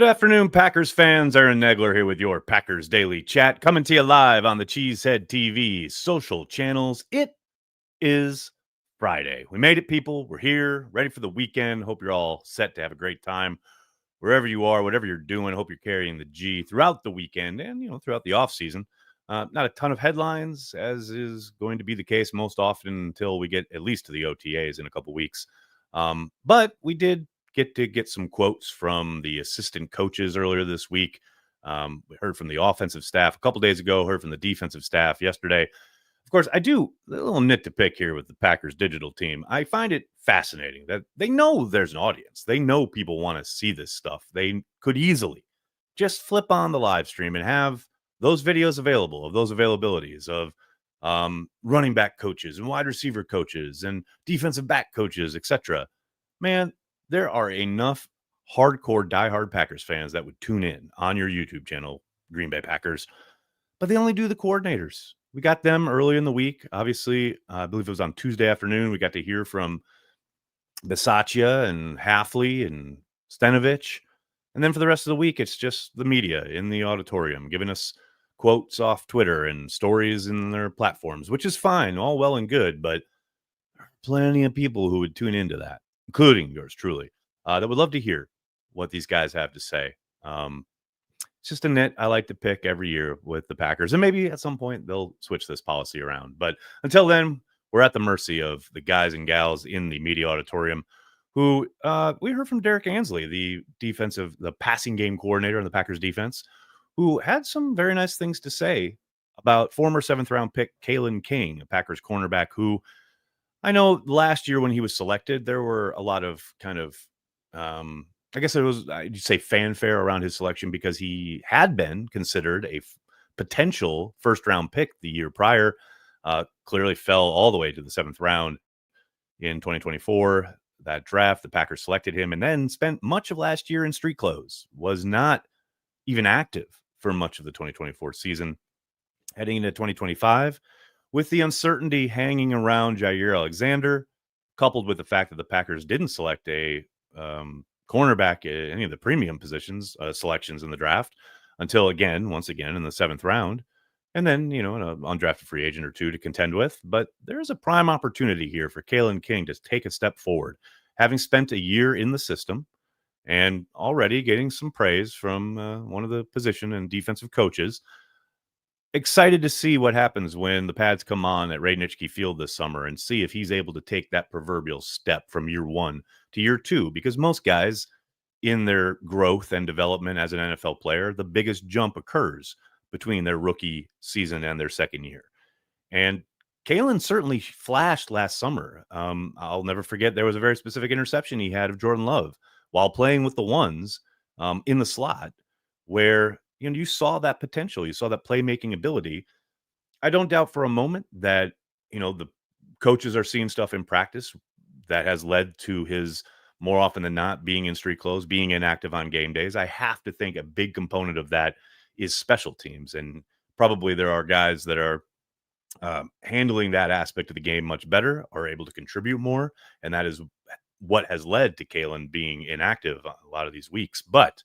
Good afternoon, Packers fans. Aaron Negler here with your Packers Daily Chat, coming to you live on the Cheesehead TV social channels. It is Friday. We made it, people. We're here, ready for the weekend. Hope you're all set to have a great time wherever you are, whatever you're doing. Hope you're carrying the G throughout the weekend and, throughout the offseason. Not a ton of headlines, as is going to be the case most often until we get at least to the OTAs in a couple weeks. But we did get some quotes from the assistant coaches earlier this week. We heard from the offensive staff a couple days ago, heard from the defensive staff yesterday. Of course, I do a little nit to pick here with the Packers digital team. I find it fascinating that they know there's an audience. They know people want to see this stuff. They could easily just flip on the live stream and have those videos available of those availabilities of running back coaches and wide receiver coaches and defensive back coaches, etc. Man, there are enough hardcore diehard Packers fans that would tune in on your YouTube channel, Green Bay Packers, but they only do the coordinators. We got them early in the week. Obviously, I believe it was on Tuesday afternoon. We got to hear from Bisaccia and Halfley and Stenovich. And then for the rest of the week, it's just the media in the auditorium giving us quotes off Twitter and stories in their platforms, which is fine, all well and good, but there are plenty of people who would tune into that, including yours truly, that would love to hear what these guys have to say. It's just a nit I like to pick every year with the Packers, and maybe at some point they'll switch this policy around. But until then, we're at the mercy of the guys and gals in the media auditorium who we heard from Derrick Ansley, the passing game coordinator in the Packers defense, who had some very nice things to say about former 7th-round pick Kalen King, a Packers cornerback who I know last year when he was selected, there were a lot of kind of, I guess it was, I'd say fanfare around his selection because he had been considered a potential first-round pick the year prior, clearly fell all the way to the 7th round in 2024. That draft, the Packers selected him and then spent much of last year in street clothes, was not even active for much of the 2024 season. Heading into 2025, with the uncertainty hanging around Jair Alexander, coupled with the fact that the Packers didn't select a cornerback at any of the premium positions selections in the draft until once again in the 7th round, and then an undrafted free agent or two to contend with. But there's a prime opportunity here for Kalin King to take a step forward, having spent a year in the system and already getting some praise from one of the position and defensive coaches. Excited to see what happens when the pads come on at Radnički Field this summer and see if he's able to take that proverbial step from year 1 to year 2, because most guys in their growth and development as an NFL player, the biggest jump occurs between their rookie season and their second year. And Kalen certainly flashed last summer. I'll never forget, there was a very specific interception he had of Jordan Love while playing with the ones in the slot, where you saw that potential, you saw that playmaking ability. I don't doubt for a moment that the coaches are seeing stuff in practice that has led to his more often than not being in street clothes, being inactive on game days. I have to think a big component of that is special teams, and probably there are guys that are handling that aspect of the game much better, are able to contribute more, and that is what has led to Kalen being inactive a lot of these weeks. But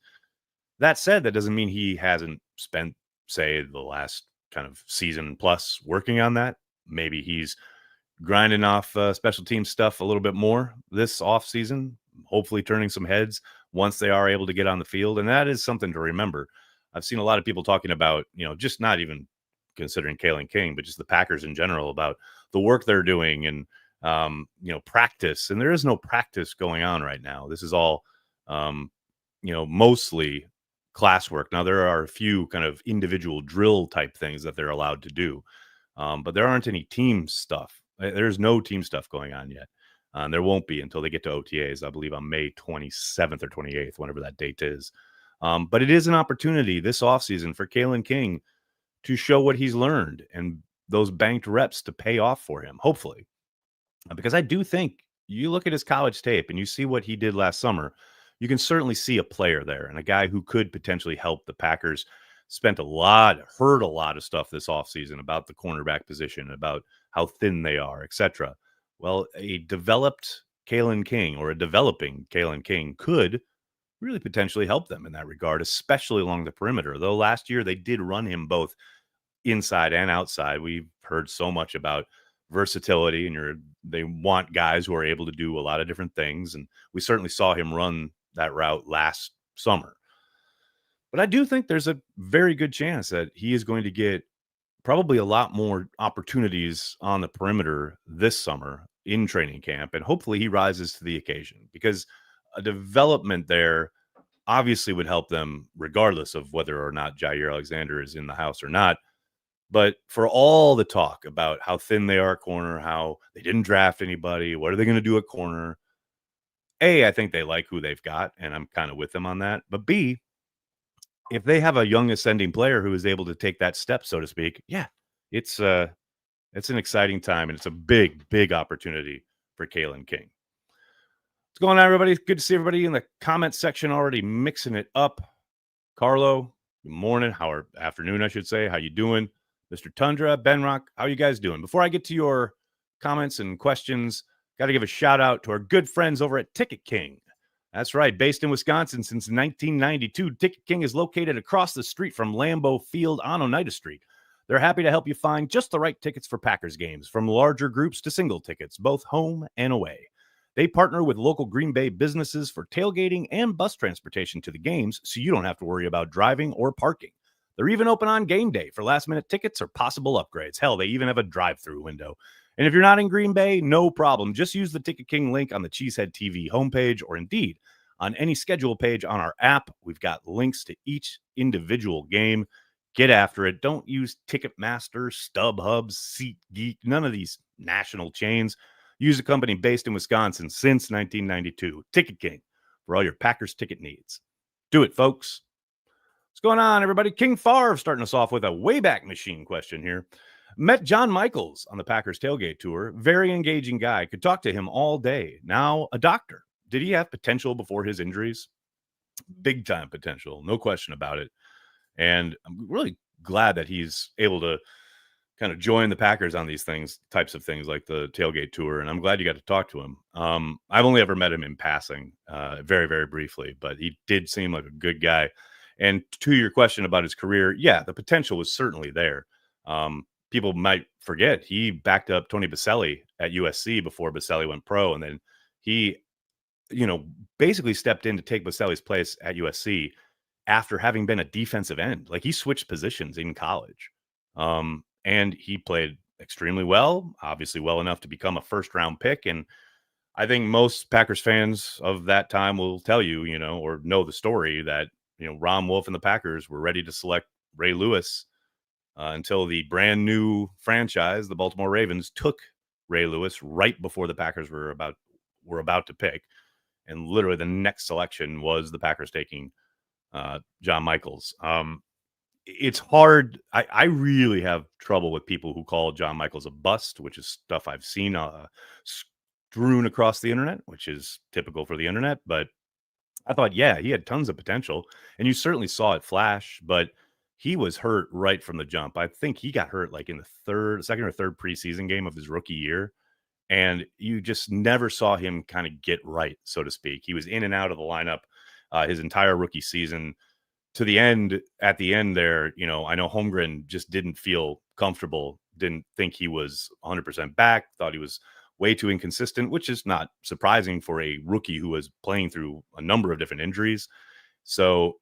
that said, that doesn't mean he hasn't spent, say, the last kind of season plus working on that. Maybe he's grinding off special team stuff a little bit more this offseason, hopefully turning some heads once they are able to get on the field. And that is something to remember. I've seen a lot of people talking about, just not even considering Kalen King, but just the Packers in general, about the work they're doing and, practice. And there is no practice going on right now. This is all, mostly classwork. Now, there are a few kind of individual drill type things that they're allowed to do, but there aren't any team stuff. There's no team stuff going on yet. There won't be until they get to OTAs, I believe, on May 27th or 28th, whenever that date is. But it is an opportunity this offseason for Kalen King to show what he's learned and those banked reps to pay off for him, hopefully. Because I do think you look at his college tape and you see what he did last summer, you can certainly see a player there and a guy who could potentially help the Packers. Heard a lot of stuff this offseason about the cornerback position, about how thin they are, etc. Well, a developed Kalen King or a developing Kalen King could really potentially help them in that regard, especially along the perimeter. Though last year they did run him both inside and outside. We've heard so much about versatility, and they want guys who are able to do a lot of different things. And we certainly saw him run that route last summer. But I do think there's a very good chance that he is going to get probably a lot more opportunities on the perimeter this summer in training camp. And hopefully he rises to the occasion because a development there obviously would help them regardless of whether or not Jair Alexander is in the house or not. But for all the talk about how thin they are at corner, how they didn't draft anybody, what are they going to do at corner? A, I think they like who they've got, and I'm kind of with them on that. But B, if they have a young ascending player who is able to take that step, so to speak, yeah, it's it's an exciting time and it's a big, big opportunity for Kalen King. What's going on, everybody? Good to see everybody in the comment section already mixing it up. Carlo, good morning, or afternoon, I should say. How you doing? Mr. Tundra, Benrock, how you guys doing? Before I get to your comments and questions, got to give a shout out to our good friends over at Ticket King. That's right. Based in Wisconsin since 1992, Ticket King is located across the street from Lambeau Field on Oneida Street. They're happy to help you find just the right tickets for Packers games, from larger groups to single tickets, both home and away. They partner with local Green Bay businesses for tailgating and bus transportation to the games, so you don't have to worry about driving or parking. They're even open on game day for last-minute tickets or possible upgrades. Hell, they even have a drive-through window. And if you're not in Green Bay, no problem. Just use the Ticket King link on the Cheesehead TV homepage, or indeed on any schedule page on our app. We've got links to each individual game. Get after it. Don't use Ticketmaster, StubHub, SeatGeek, none of these national chains. Use a company based in Wisconsin since 1992, Ticket King, for all your Packers ticket needs. Do it, folks. What's going on, everybody? King Favre starting us off with a Wayback Machine question here. Met John Michels on the Packers tailgate tour. Very engaging guy. Could talk to him all day. Now a doctor. Did he have potential before his injuries? Big time potential. No question about it. And I'm really glad that he's able to kind of join the Packers on these types of things like the tailgate tour. And I'm glad you got to talk to him. I've only ever met him in passing, very, very briefly, but he did seem like a good guy. And to your question about his career, yeah, the potential was certainly there. People might forget he backed up Tony Baselli at USC before Baselli went pro. And then he, basically stepped in to take Baselli's place at USC after having been a defensive end. Like, he switched positions in college. And he played extremely well, obviously well enough to become a first-round pick. And I think most Packers fans of that time will tell you, or know the story that, Ron Wolf and the Packers were ready to select Ray Lewis until the brand new franchise, the Baltimore Ravens, took Ray Lewis right before the Packers were about to pick. And literally the next selection was the Packers taking John Michels. It's hard. I really have trouble with people who call John Michels a bust, which is stuff I've seen strewn across the internet, which is typical for the internet. But I thought, yeah, he had tons of potential, and you certainly saw it flash, but he was hurt right from the jump. I think he got hurt like in the second or third preseason game of his rookie year, and you just never saw him kind of get right, so to speak. He was in and out of the lineup his entire rookie season. At the end there, I know Holmgren just didn't feel comfortable, didn't think he was 100% back, thought he was way too inconsistent, which is not surprising for a rookie who was playing through a number of different injuries. So,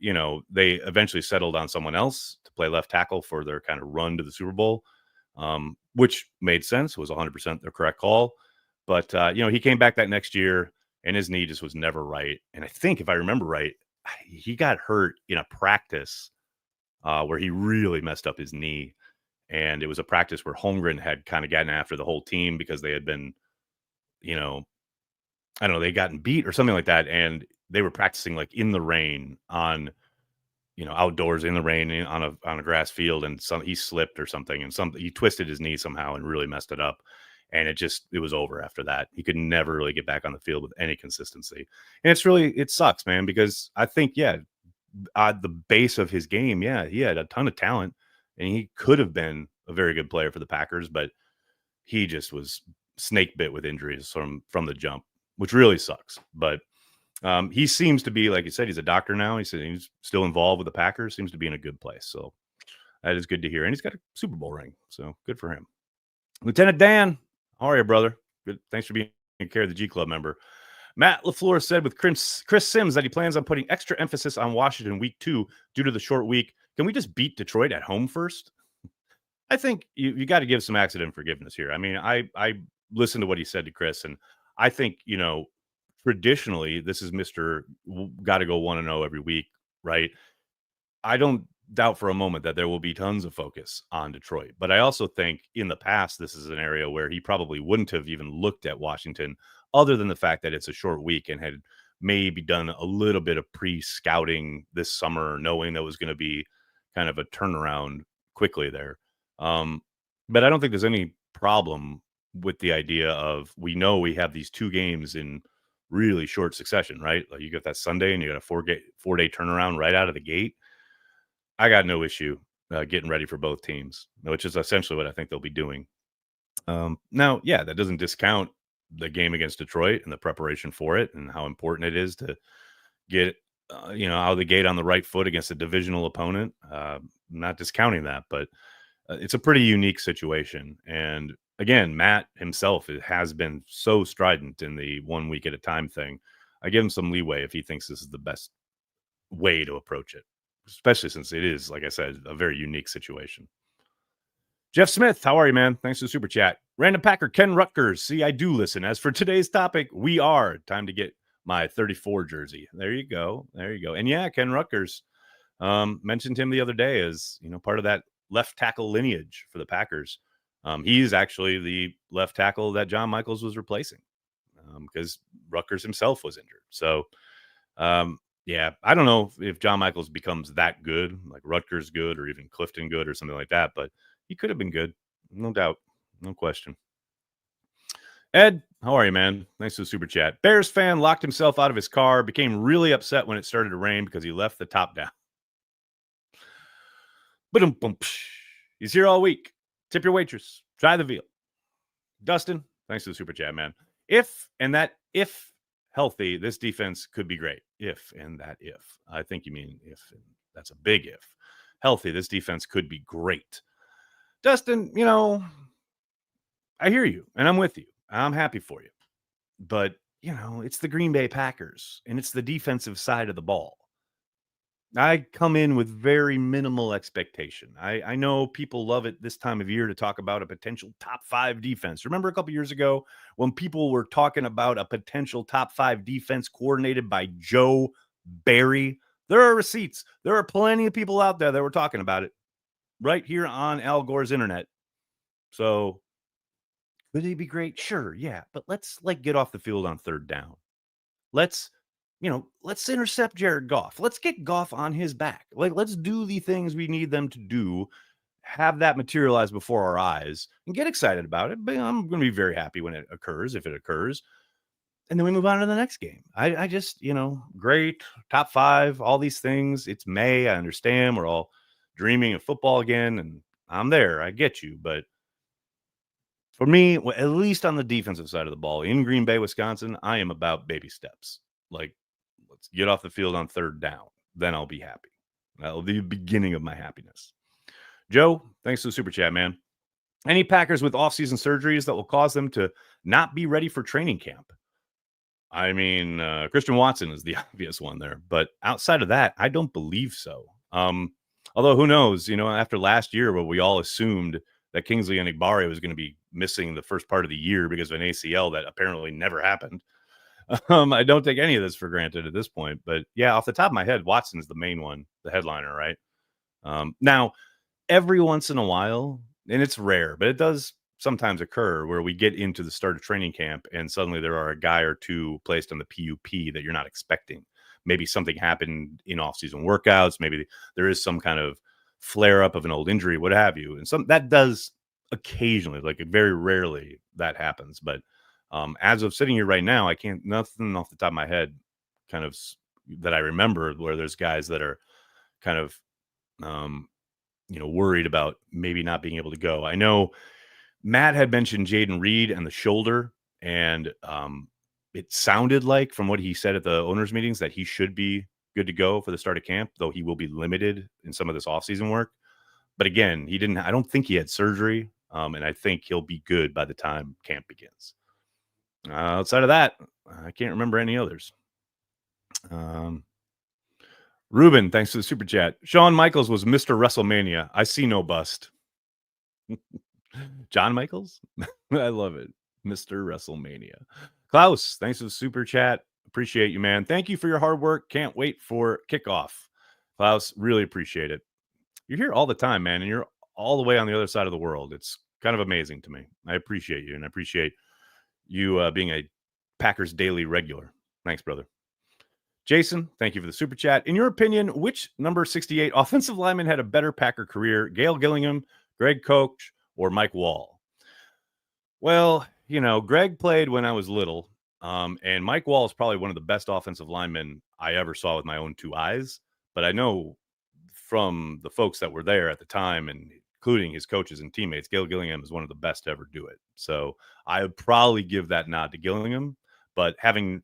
they eventually settled on someone else to play left tackle for their kind of run to the Super Bowl, which made sense, was 100% the correct call. But, he came back that next year and his knee just was never right. And I think, if I remember right, he got hurt in a practice where he really messed up his knee. And it was a practice where Holmgren had kind of gotten after the whole team because they had been, I don't know, they'd gotten beat or something like that. And they were practicing like in the rain on, outdoors in the rain on a grass field. And he slipped or something, and he twisted his knee somehow and really messed it up. And it was over after that. He could never really get back on the field with any consistency. And it sucks, man, because I think, the base of his game, he had a ton of talent and he could have been a very good player for the Packers, but he just was snake bit with injuries from the jump, which really sucks. But He seems to be, like you said, he's a doctor now. He said he's still involved with the Packers. Seems to be in a good place. So that is good to hear. And he's got a Super Bowl ring. So good for him. Lieutenant Dan, how are you, brother? Good. Thanks for being care of the G Club member. Matt LaFleur said with Chris Sims that he plans on putting extra emphasis on Washington week 2 due to the short week. Can we just beat Detroit at home first? I think you got to give some accident forgiveness here. I mean, I listened to what he said to Chris, and I think, traditionally this is Mr. Got to go 1-0 every week, right? I don't doubt for a moment that there will be tons of focus on Detroit. But I also think in the past, this is an area where he probably wouldn't have even looked at Washington other than the fact that it's a short week and had maybe done a little bit of pre-scouting this summer, knowing that was going to be kind of a turnaround quickly there. But I don't think there's any problem with the idea of, we know we have these 2 games in really short succession, right? Like you got that Sunday and you got a 4-day turnaround right out of the gate. I got no issue getting ready for both teams, which is essentially what I think they'll be doing. Now, yeah, that doesn't discount the game against Detroit and the preparation for it and how important it is to get, out of the gate on the right foot against a divisional opponent. Not discounting that, but it's a pretty unique situation. And again, Matt himself has been so strident in the 1 week at a time thing. I give him some leeway if he thinks this is the best way to approach it, especially since it is, like I said, a very unique situation. Jeff Smith, how are you, man? Thanks for the super chat. Random Packer, Ken Rutgers. See, I do listen. As for today's topic, we are time to get my 34 jersey. There you go. There you go. And yeah, Ken Rutgers, mentioned him the other day as, part of that left tackle lineage for the Packers. He's actually the left tackle that John Michels was replacing because Rutgers himself was injured. So, yeah, I don't know if John Michels becomes that good, like Rutgers good or even Clifton good or something like that, but he could have been good. No doubt. No question. Ed, how are you, man? Thanks for the super chat. Bears fan locked himself out of his car, became really upset when it started to rain because he left the top down. He's here all week. Tip your waitress. Try the veal. Dustin, thanks for the super chat, man. If healthy, this defense could be great. If. I think you mean if. And that's a big if. Healthy, this defense could be great. Dustin, I hear you, and I'm with you. I'm happy for you. But, it's the Green Bay Packers, and it's the defensive side of the ball. I come in with very minimal expectation. I know people love it this time of year to talk about a potential top 5 defense. Remember a couple years ago when people were talking about a potential top 5 defense coordinated by Joe Barry? There are receipts. There are plenty of people out there that were talking about it right here on Al Gore's internet. So would he be great? Sure, yeah. But let's get off the field on 3rd down. Let's intercept Jared Goff. Let's get Goff on his back. Let's do the things we need them to do, have that materialize before our eyes, and get excited about it. But I'm going to be very happy when it occurs, if it occurs. And then we move on to the next game. I just, great, top 5, all these things. It's May. I understand. We're all dreaming of football again, and I'm there. I get you. But for me, at least on the defensive side of the ball in Green Bay, Wisconsin, I am about baby steps. Let's get off the field on 3rd down. Then I'll be happy. That'll be the beginning of my happiness. Joe, thanks for the super chat, man. Any Packers with offseason surgeries that will cause them to not be ready for training camp? I mean, Christian Watson is the obvious one there. But outside of that, I don't believe so. Although who knows, after last year where we all assumed that Kingsley Enagbare was going to be missing the first part of the year because of an ACL that apparently never happened. I don't take any of this for granted at this point, but yeah, off the top of my head, Watson's the main one, the headliner, right? Now, every once in a while, and it's rare, but it does sometimes occur where we get into the start of training camp and suddenly there are a guy or two placed on the PUP that you're not expecting. Maybe something happened in off-season workouts. Maybe there is some kind of flare-up of an old injury, what have you. And that does occasionally, very rarely that happens, but as of sitting here right now, I can't, nothing off the top of my head kind of that I remember where there's guys that are kind of, worried about maybe not being able to go. I know Matt had mentioned Jaden Reed and the shoulder, and it sounded like from what he said at the owners' meetings that he should be good to go for the start of camp, though he will be limited in some of this offseason work. But again, he didn't. I don't think he had surgery, and I think he'll be good by the time camp begins. Outside of that, I can't remember any others. Ruben, thanks for the super chat. Shawn Michaels was Mr. WrestleMania. I see no bust. John Michaels? I love it. Mr. WrestleMania. Klaus, thanks for the super chat. Appreciate you, man. Thank you for your hard work. Can't wait for kickoff. Klaus, really appreciate it. You're here all the time, man, and you're all the way on the other side of the world. It's kind of amazing to me. I appreciate you, and I appreciate you being a Packers Daily regular. Thanks, brother. Jason, thank you for the super chat. In your opinion, which number 68 offensive lineman had a better Packer career, Gail Gillingham, Greg Koch, or Mike Wall? Well, Greg played when I was little, and Mike Wall is probably one of the best offensive linemen I ever saw with my own two eyes. But I know from the folks that were there at the time, and including his coaches and teammates, Gail Gillingham is one of the best to ever do it. So I would probably give that nod to Gillingham. But having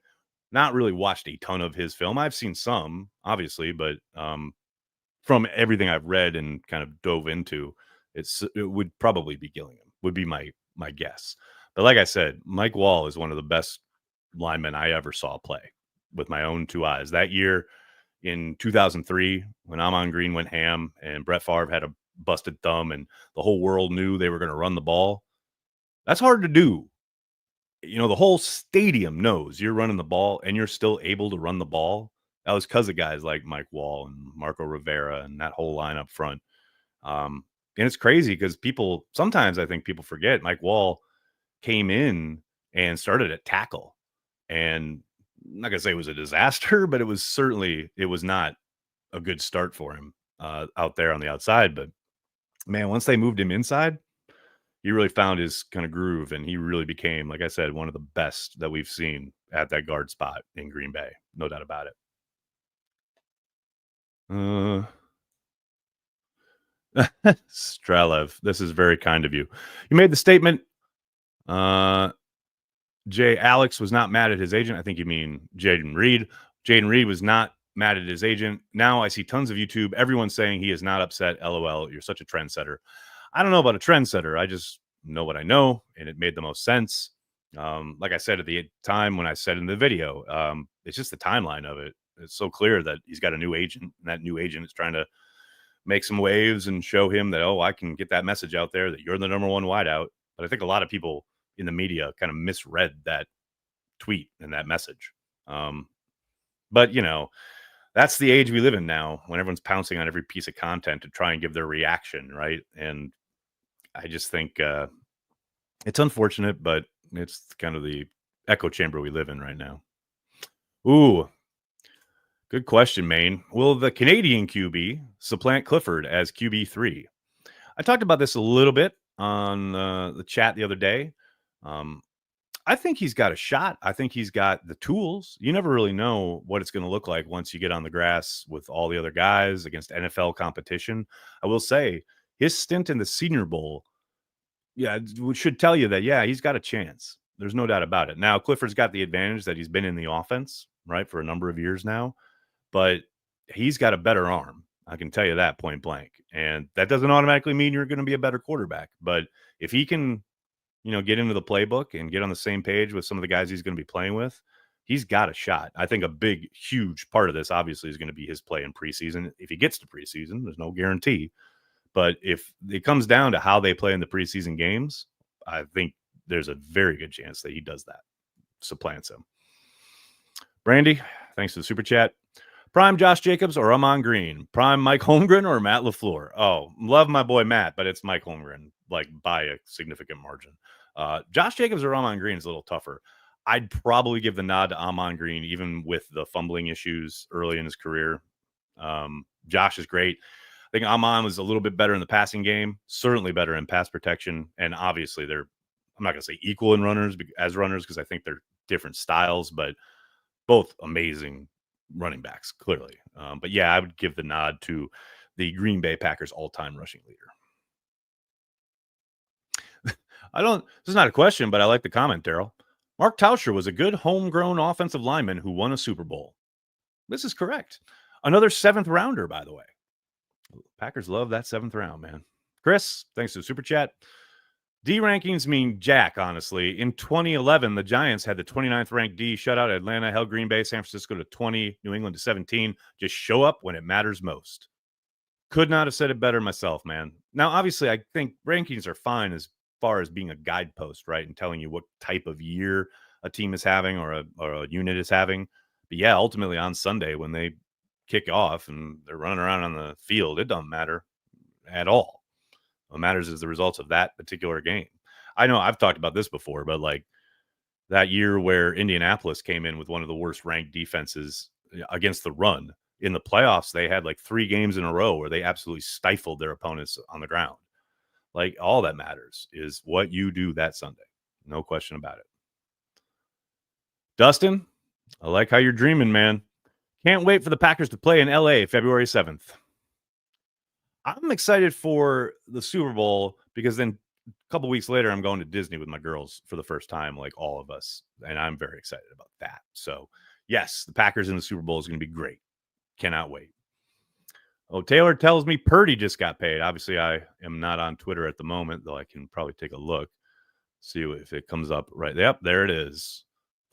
not really watched a ton of his film, I've seen some, obviously, but from everything I've read and kind of dove into, it would probably be Gillingham, would be my guess. But like I said, Mike Wall is one of the best linemen I ever saw play with my own two eyes. That year in 2003, when Amon Green went ham and Brett Favre had a busted thumb and the whole world knew they were going to run the ball, that's hard to do. The whole stadium knows you're running the ball and you're still able to run the ball. That was because of guys like Mike Wall and Marco Rivera and that whole line up front. And it's crazy because sometimes I think people forget Mike Wall came in and started at tackle. And I'm not going to say it was a disaster, but it was not a good start for him out there on the outside. But man, once they moved him inside, he really found his kind of groove, and he really became, like I said, one of the best that we've seen at that guard spot in Green Bay. No doubt about it. Strelev, this is very kind of you. You made the statement, Jay Alex was not mad at his agent. I think you mean Jaden Reed. Jaden Reed was not mad at his agent. Now I see tons of YouTube, everyone saying he is not upset. LOL, you're such a trendsetter. I don't know about a trendsetter. I just know what I know, and it made the most sense. Like I said at the time when I said in the video, it's just the timeline of it. It's so clear that he's got a new agent, and that new agent is trying to make some waves and show him that, I can get that message out there that you're the number one wideout. But I think a lot of people in the media kind of misread that tweet and that message. But that's the age we live in now, when everyone's pouncing on every piece of content to try and give their reaction, right? And I just think it's unfortunate, but it's kind of the echo chamber we live in right now. Ooh, good question, Maine. Will the Canadian QB supplant Clifford as QB3? I talked about this a little bit on the chat the other day. I think he's got a shot. I think he's got the tools. You never really know what it's going to look like once you get on the grass with all the other guys against NFL competition. I will say his stint in the Senior Bowl, should tell you that, he's got a chance. There's no doubt about it. Now, Clifford's got the advantage that he's been in the offense, right, for a number of years now, but he's got a better arm. I can tell you that point blank. And that doesn't automatically mean you're going to be a better quarterback. But if he can, get into the playbook and get on the same page with some of the guys he's going to be playing with, he's got a shot. I think a big, huge part of this, obviously, is going to be his play in preseason. If he gets to preseason, there's no guarantee. But if it comes down to how they play in the preseason games, I think there's a very good chance that he does that, supplants him. Brandy, thanks for the super chat. Prime Josh Jacobs or Amon Green? Prime Mike Holmgren or Matt LaFleur? Oh, love my boy Matt, but it's Mike Holmgren, like by a significant margin. Josh Jacobs or Amon Green is a little tougher. I'd probably give the nod to Amon Green, even with the fumbling issues early in his career. Josh is great. I think Amon was a little bit better in the passing game, certainly better in pass protection. And obviously I'm not going to say equal in runners because I think they're different styles, but both amazing running backs, clearly. But I would give the nod to the Green Bay Packers all-time rushing leader. This is not a question, but I like the comment, Daryl. Mark Tauscher was a good homegrown offensive lineman who won a Super Bowl. This is correct. Another seventh rounder, by the way. Packers love that seventh round, man. Chris, thanks to the super chat. D rankings mean jack, honestly. In 2011, the Giants had the 29th ranked D shutout. Atlanta held Green Bay, San Francisco to 20, New England to 17. Just show up when it matters most. Could not have said it better myself, man. Now, obviously, I think rankings are fine as far as being a guidepost, right? And telling you what type of year a team is having or a unit is having. But yeah, ultimately on Sunday when they kick off and they're running around on the field, it doesn't matter at all. What matters is the results of that particular game. I know I've talked about this before, but like that year where Indianapolis came in with one of the worst ranked defenses against the run in the playoffs, they had like 3 games in a row where they absolutely stifled their opponents on the ground. Like all that matters is what you do that Sunday. No question about it. Dustin, I like how you're dreaming, man. Can't wait for the Packers to play in LA February 7th. I'm excited for the Super Bowl because then a couple weeks later, I'm going to Disney with my girls for the first time, like all of us. And I'm very excited about that. So, yes, the Packers in the Super Bowl is going to be great. Cannot wait. Oh, Taylor tells me Purdy just got paid. Obviously, I am not on Twitter at the moment, though I can probably take a look, see if it comes up right. Yep, there it is.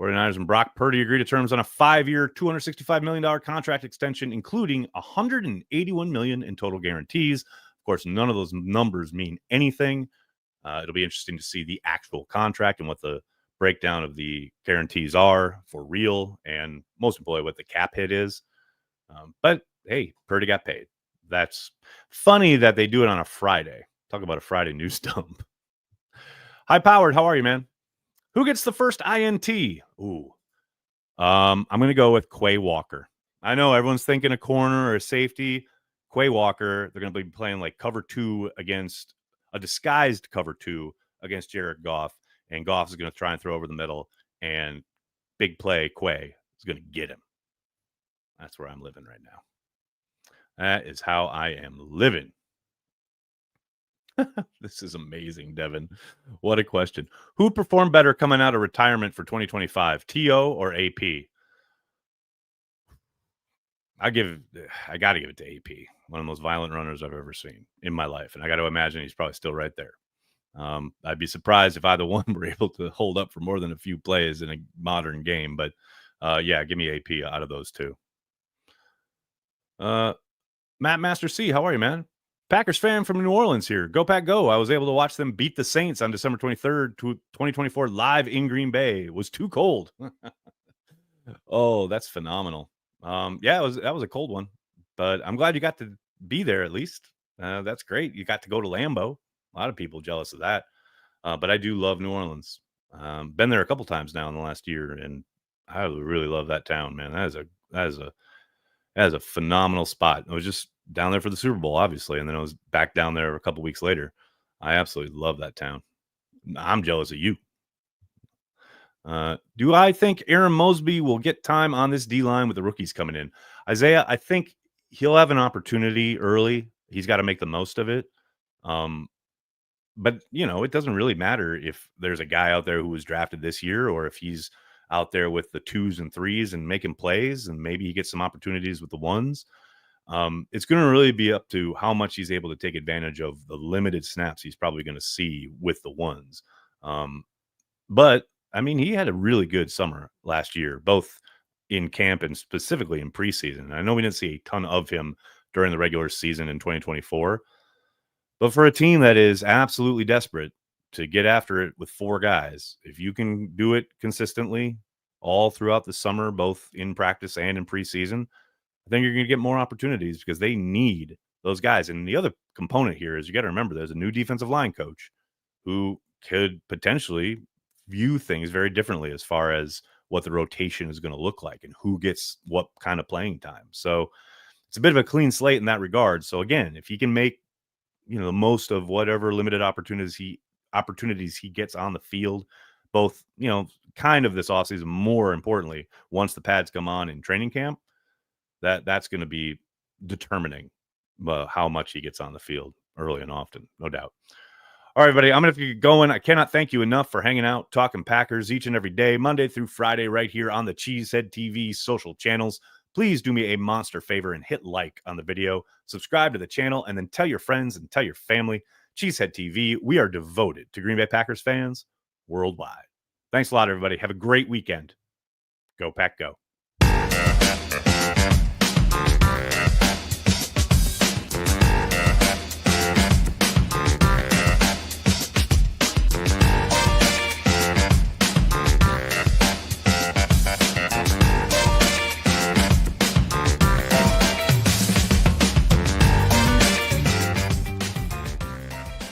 49ers and Brock Purdy agree to terms on a 5-year, $265 million contract extension, including $181 million in total guarantees. Of course, none of those numbers mean anything. It'll be interesting to see the actual contract and what the breakdown of the guarantees are for real, and most importantly, what the cap hit is. But hey, Purdy got paid. That's funny that they do it on a Friday. Talk about a Friday news dump. Hi, Powered. How are you, man? Who gets the first INT? Ooh. I'm going to go with Quay Walker. I know everyone's thinking a corner or a safety. Quay Walker, they're going to be playing like cover 2 against a disguised cover 2 against Jared Goff. And Goff is going to try and throw over the middle. And big play, Quay is going to get him. That's where I'm living right now. That is how I am living. This is amazing, Devin. What a question. Who performed better coming out of retirement for 2025, T.O. or AP? I got to give it to AP. One of the most violent runners I've ever seen in my life. And I got to imagine he's probably still right there. I'd be surprised if either one were able to hold up for more than a few plays in a modern game. But yeah, give me AP out of those two. Matt Master C, how are you, man? Packers fan from New Orleans here. Go Pack Go. I was able to watch them beat the Saints on December 23rd, 2024 live in Green Bay. It was too cold. Oh, that's phenomenal. Yeah, that was a cold one, but I'm glad you got to be there at least. That's great. You got to go to Lambeau. A lot of people jealous of that. But I do love New Orleans. Been there a couple times now in the last year, and I really love that town, man. That is a phenomenal spot. I was just down there for the Super Bowl, obviously, and then I was back down there a couple weeks later. I absolutely love that town. I'm jealous of you. Do I think Aaron Mosby will get time on this D-line with the rookies coming in? Isaiah, I think he'll have an opportunity early. He's got to make the most of it. But, it doesn't really matter if there's a guy out there who was drafted this year or if he's out there with the 2s and 3s and making plays and maybe he gets some opportunities with the 1s. It's going to really be up to how much he's able to take advantage of the limited snaps he's probably going to see with the 1s. But I mean, he had a really good summer last year, both in camp and specifically in preseason. I know we didn't see a ton of him during the regular season in 2024, but for a team that is absolutely desperate to get after it with 4 guys, if you can do it consistently all throughout the summer, both in practice and in preseason, I think you're going to get more opportunities because they need those guys. And the other component here is you got to remember there's a new defensive line coach who could potentially view things very differently as far as what the rotation is going to look like and who gets what kind of playing time. So it's a bit of a clean slate in that regard. So again, if he can make, the most of whatever limited opportunities he gets on the field, both, kind of this offseason, more importantly, once the pads come on in training camp, that's going to be determining how much he gets on the field early and often, no doubt. All right, everybody, I'm going to get going. I cannot thank you enough for hanging out, talking Packers each and every day, Monday through Friday, right here on the Cheesehead TV social channels. Please do me a monster favor and hit like on the video, subscribe to the channel, and then tell your friends and tell your family. Cheesehead TV, we are devoted to Green Bay Packers fans worldwide. Thanks a lot, everybody. Have a great weekend. Go Pack, go.